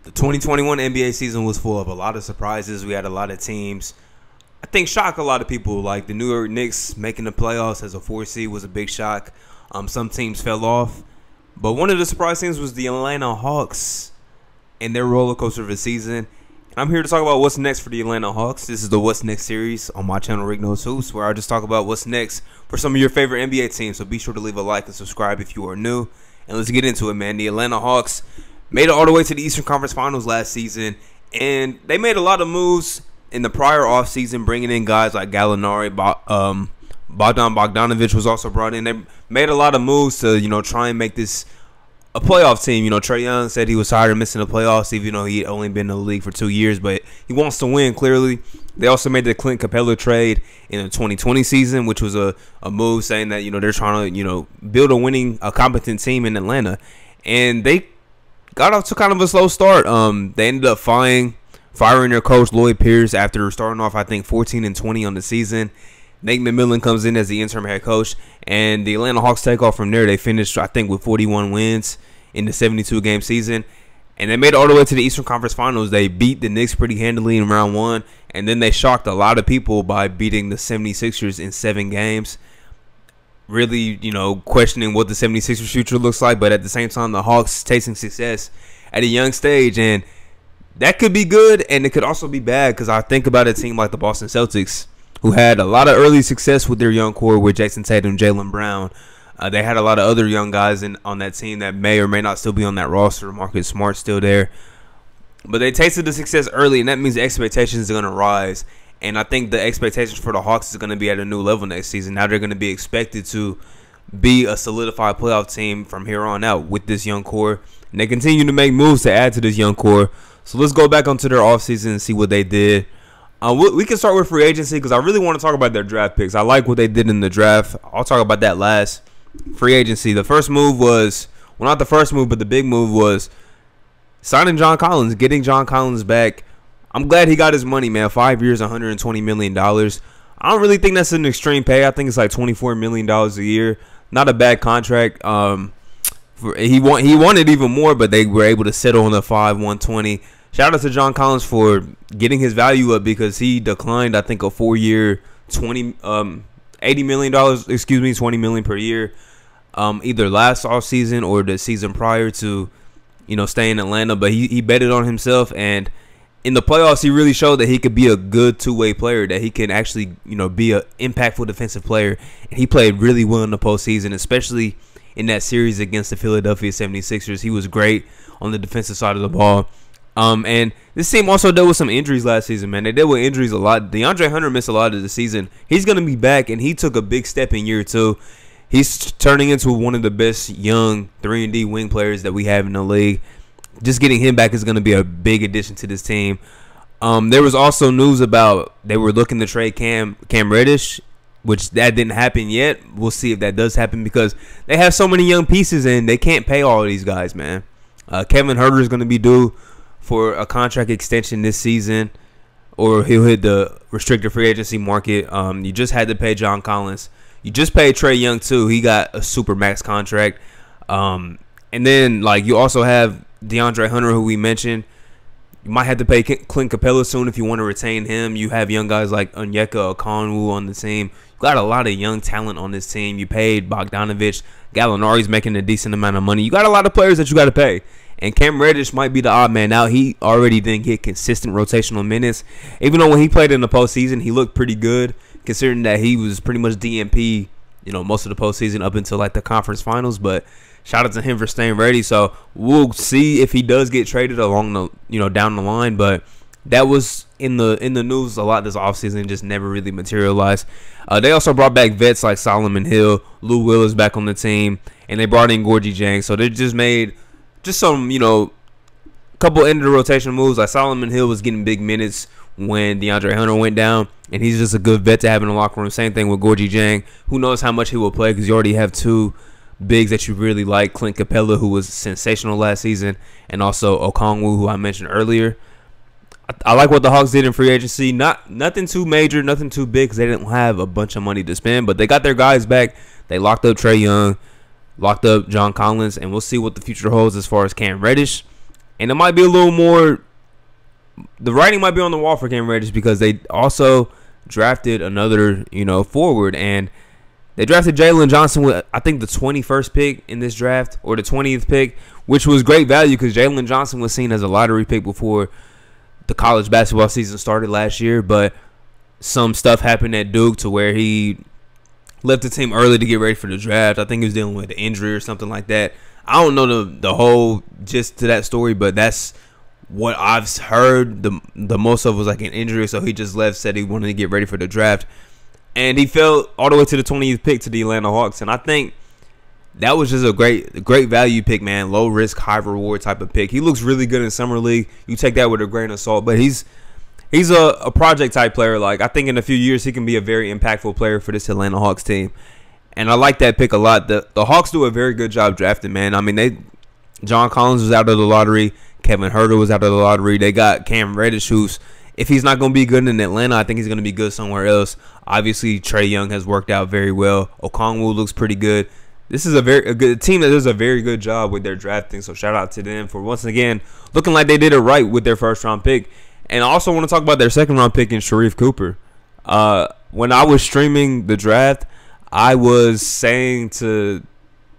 The 2021 NBA season was full of a lot of surprises. We had a lot of teams, I think, shock a lot of people. Like the New York Knicks making the playoffs as a 4 seed was a big shock. Some teams fell off. But one of the surprise teams was the Atlanta Hawks and their roller coaster of a season. I'm here to talk about what's next for the Atlanta Hawks. This is the What's Next series on my channel, Rick Knows Hoops, where I just talk about what's next for some of your favorite NBA teams. So be sure to leave a like and subscribe if you are new. And let's get into it, man. The Atlanta Hawks made it all the way to the Eastern Conference Finals last season, and they made a lot of moves in the prior offseason, bringing in guys like Gallinari. Bogdan Bogdanovic was also brought in. They made a lot of moves to, try and make this a playoff team. Trae Young said he was tired of missing the playoffs, even though he had only been in the league for 2 years, but he wants to win, clearly. They also made the Clint Capela trade in the 2020 season, which was a move saying that, they're trying to, build a competent team in Atlanta. And they got off to kind of a slow start. They ended up firing their coach, Lloyd Pierce, after starting off, I think, 14-20 on the season. Nate McMillan comes in as the interim head coach, and the Atlanta Hawks take off from there. They finished, I think, with 41 wins in the 72-game season, and they made it all the way to the Eastern Conference Finals. They beat the Knicks pretty handily in round one, and then they shocked a lot of people by beating the 76ers in 7 games. Really, questioning what the 76ers future looks like, but at the same time, the Hawks tasting success at a young stage, and that could be good, and it could also be bad, because I think about a team like the Boston Celtics, who had a lot of early success with their young core with Jason Tatum, Jalen Brown. They had a lot of other young guys on that team that may or may not still be on that roster. Marcus Smart's still there. But they tasted the success early, and that means the expectations are going to rise. And I think the expectations for the Hawks is going to be at a new level next season. Now they're going to be expected to be a solidified playoff team from here on out with this young core. And they continue to make moves to add to this young core. So let's go back onto their offseason and see what they did. We can start with free agency because I really want to talk about their draft picks. I like what they did in the draft. I'll talk about that last. Free agency. The first move was, well, not the first move, but the big move was signing John Collins, getting John Collins back. I'm glad he got his money, man. 5 years, $120 million. I don't really think that's an extreme pay. I think it's like $24 million a year. Not a bad contract. He wanted even more, but they were able to settle on the 120. Shout out to John Collins for getting his value up because he declined, I think, a 4-year, $80 million, $20 million per year, either last offseason or the season prior to, staying in Atlanta. But he betted on himself, and in the playoffs, he really showed that he could be a good two-way player, that he can actually, be an impactful defensive player. And he played really well in the postseason, especially in that series against the Philadelphia 76ers. He was great on the defensive side of the ball. And this team also dealt with some injuries last season, man. They dealt with injuries a lot. DeAndre Hunter missed a lot of the season. He's going to be back, and he took a big step in year 2. He's turning into one of the best young 3-and-D wing players that we have in the league. Just getting him back is going to be a big addition to this team. There was also news about they were looking to trade Cam Reddish, which that didn't happen yet. We'll see if that does happen because they have so many young pieces, and they can't pay all of these guys, man. Kevin Huerter is going to be due for a contract extension this season, or he'll hit the restricted free agency market. You just had to pay John Collins. You just paid Trae Young too. He got a super max contract. And then you also have DeAndre Hunter, who we mentioned. You might have to pay Clint Capela soon if you want to retain him. You have young guys like Onyeka Okongwu on the team. You got a lot of young talent on this team. You paid Bogdanovic. Gallinari's making a decent amount of money. You got a lot of players that you got to pay. And Cam Reddish might be the odd man out. He already didn't get consistent rotational minutes. Even though when he played in the postseason, he looked pretty good, considering that he was pretty much DNP, most of the postseason up until the conference finals. But shout out to him for staying ready. So we'll see if he does get traded along the, down the line. But that was in the news a lot this offseason, just never really materialized. They also brought back vets like Solomon Hill. Lou Will is back on the team, and they brought in Gorgie Jang. So they just made some, couple end of the rotation moves. Like Solomon Hill was getting big minutes when DeAndre Hunter went down, and he's just a good vet to have in the locker room. Same thing with Gorgie Jang. Who knows how much he will play because you already have 2 bigs that you really like. Clint Capela, who was sensational last season, and also Okongwu, who I mentioned earlier. I like what the Hawks did in free agency. Nothing too major, nothing too big because they didn't have a bunch of money to spend, but they got their guys back. They locked up Trae Young, locked up John Collins, and we'll see what the future holds as far as Cam Reddish. And it might be a little more, the writing might be on the wall for Cam Reddish because they also drafted another, forward. And they drafted Jalen Johnson with, I think, the 21st pick in this draft, or the 20th pick, which was great value because Jalen Johnson was seen as a lottery pick before the college basketball season started last year. But some stuff happened at Duke to where he left the team early to get ready for the draft. I think he was dealing with an injury or something like that. I don't know the whole gist to that story, but that's what I've heard. The most of was like an injury, so he just left, said he wanted to get ready for the draft. And he fell all the way to the 20th pick to the Atlanta Hawks. And I think that was just a great value pick, man. Low risk, high reward type of pick. He looks really good in summer league. You take that with a grain of salt, but he's a project type player. Like, I think in a few years he can be a very impactful player for this Atlanta Hawks team. And I like that pick a lot. The Hawks do a very good job drafting, man. I mean, John Collins was out of the lottery. Kevin Huerter was out of the lottery. They got Cam Reddish, who's, if he's not going to be good in Atlanta, I think he's going to be good somewhere else. Obviously, Trae Young has worked out very well. Okongwu looks pretty good. This is a good team that does a very good job with their drafting. So shout out to them for once again looking like they did it right with their first round pick. And I also want to talk about their second round pick in Sharife Cooper. When I was streaming the draft, I was saying to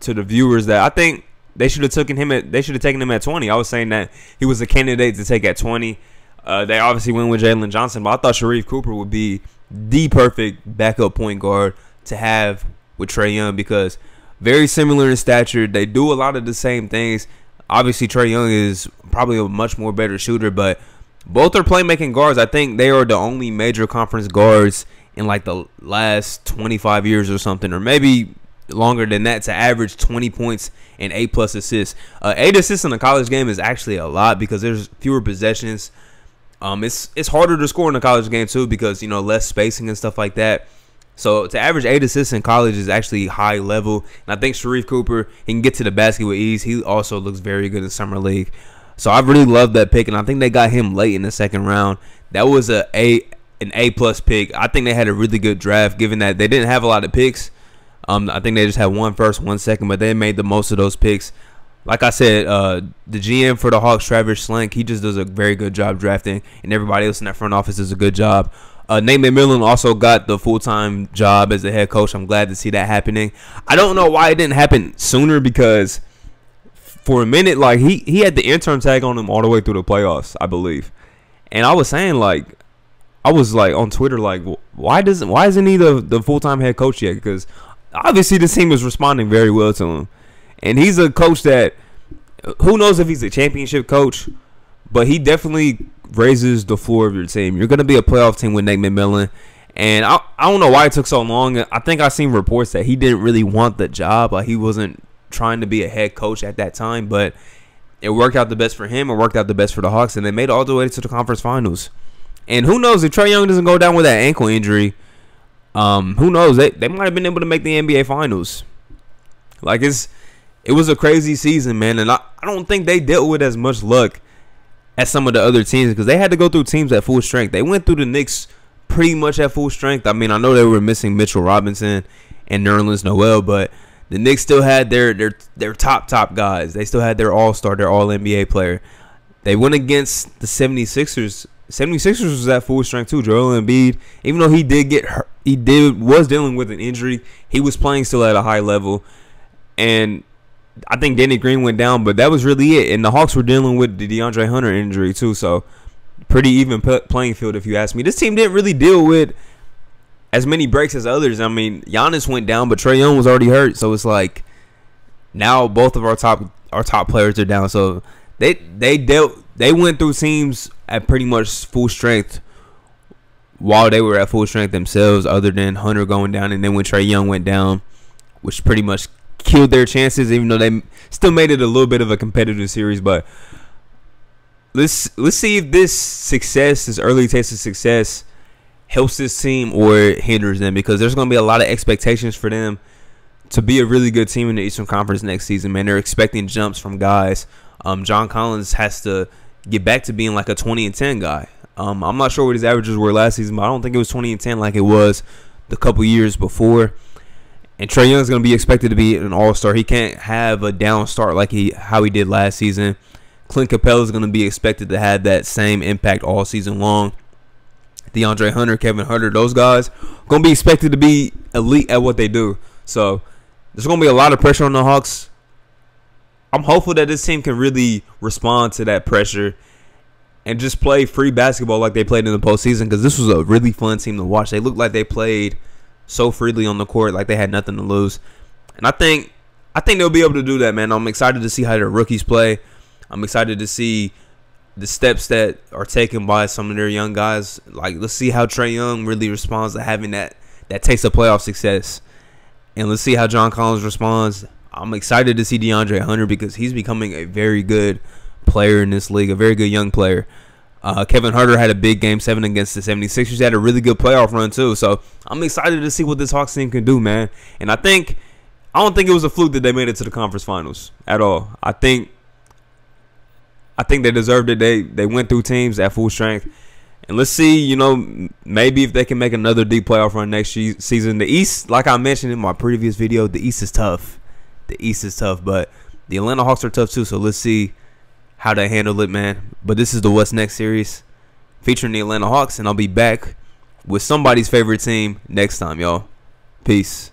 the viewers that I think they should have taken him at 20. I was saying that he was a candidate to take at 20. They obviously went with Jalen Johnson, but I thought Sharife Cooper would be the perfect backup point guard to have with Trae Young because very similar in stature. They do a lot of the same things. Obviously, Trae Young is probably a much more better shooter, but both are playmaking guards. I think they are the only major conference guards in like the last 25 years or something, or maybe longer than that, to average 20 points and 8+ assists. 8 assists in a college game is actually a lot because there's fewer possessions. It's harder to score in a college game too because less spacing and stuff like that. So to average 8 assists in college is actually high level. And I think Sharife Cooper, he can get to the basket with ease. He also looks very good in summer league. So I really love that pick, and I think they got him late in the second round. That was an A+ pick. I think they had a really good draft, given that they didn't have a lot of picks. I think they just had one first, one second, but they made the most of those picks. Like I said, the GM for the Hawks, Travis Schlenk, he just does a very good job drafting, and everybody else in that front office does a good job. Nate McMillan also got the full-time job as the head coach. I'm glad to see that happening. I don't know why it didn't happen sooner because for a minute, like he had the intern tag on him all the way through the playoffs, I believe. And I was saying, like, I was like on Twitter, like, why isn't he the full-time head coach yet? Because obviously this team is responding very well to him. And he's a coach that, who knows if he's a championship coach, but he definitely raises the floor of your team. You're going to be a playoff team with Nate McMillan. And I don't know why it took so long. I think I seen reports that he didn't really want the job. Like, he wasn't trying to be a head coach at that time. But it worked out the best for him. It worked out the best for the Hawks. And they made it all the way to the conference finals. And who knows if Trae Young doesn't go down with that ankle injury. Who knows? They might have been able to make the NBA finals. Like, it was a crazy season, man. And I don't think they dealt with as much luck as some of the other teams because they had to go through teams at full strength. They went through the Knicks pretty much at full strength. I mean, I know they were missing Mitchell Robinson and Nerlens Noel, but the Knicks still had their top guys. They still had their all-star, their all-NBA player. They went against the 76ers. 76ers was at full strength too. Joel Embiid, even though he did get hurt, was dealing with an injury, he was playing still at a high level. And I think Danny Green went down, but that was really it. And the Hawks were dealing with the DeAndre Hunter injury too, so pretty even playing field if you ask me. This team didn't really deal with as many breaks as others. I mean, Giannis went down, but Trae Young was already hurt, so it's like now both of our top players are down. So they went through teams at pretty much full strength while they were at full strength themselves, other than Hunter going down, and then when Trae Young went down, which pretty much killed their chances, even though they still made it a little bit of a competitive series. But let's see if this early taste of success helps this team or hinders them, because there's going to be a lot of expectations for them to be a really good team in the Eastern Conference next season, man. They're expecting jumps from guys. John Collins has to get back to being like a 20-10 guy. I'm not sure what his averages were last season, but I don't think it was 20-10 like it was the couple years before. And Trae Young is going to be expected to be an all-star. He can't have a down start like how he did last season. Clint Capela is going to be expected to have that same impact all season long. DeAndre Hunter, Kevin Huerter, those guys going to be expected to be elite at what they do. So there's going to be a lot of pressure on the Hawks. I'm hopeful that this team can really respond to that pressure and just play free basketball like they played in the postseason, because this was a really fun team to watch. They looked like they played so freely on the court, like they had nothing to lose. And I think they'll be able to do that, man. I'm excited to see how their rookies play. I'm excited to see the steps that are taken by some of their young guys. Like, let's see how Trae Young really responds to having that taste of playoff success. And let's see how John Collins responds. I'm excited to see DeAndre Hunter because he's becoming a very good player in this league, a very good young player. Kevin Huerter had a big Game 7 against the 76ers. He had a really good playoff run too. So I'm excited to see what this Hawks team can do, man. And I don't think it was a fluke that they made it to the conference finals at all. I think they deserved it. They went through teams at full strength. And let's see, you know, maybe if they can make another deep playoff run next season. The East, like I mentioned in my previous video, the East is tough. The East is tough, but the Atlanta Hawks are tough too. So let's see how they handle it, man. But this is the What's Next series featuring the Atlanta Hawks, and I'll be back with somebody's favorite team next time, y'all. Peace.